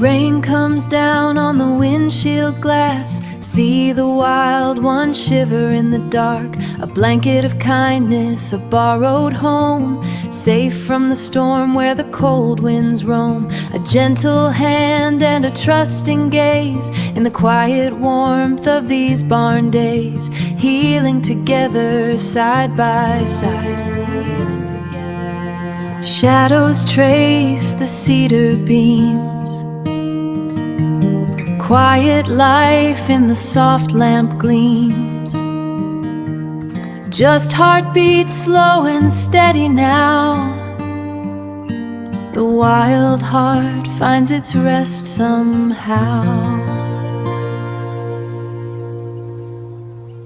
rain comes down on the windshield glass. See the wild one shiver in the dark. A blanket of kindness, a borrowed home, safe from the storm where the cold winds roam. A gentle hand and a trusting gaze in the quiet warmth of these barn days. Healing together side by side. Shadows trace the cedar beams. Quiet life in the soft lamp gleams. Just heartbeats slow and steady now. The wild heart finds its rest somehow.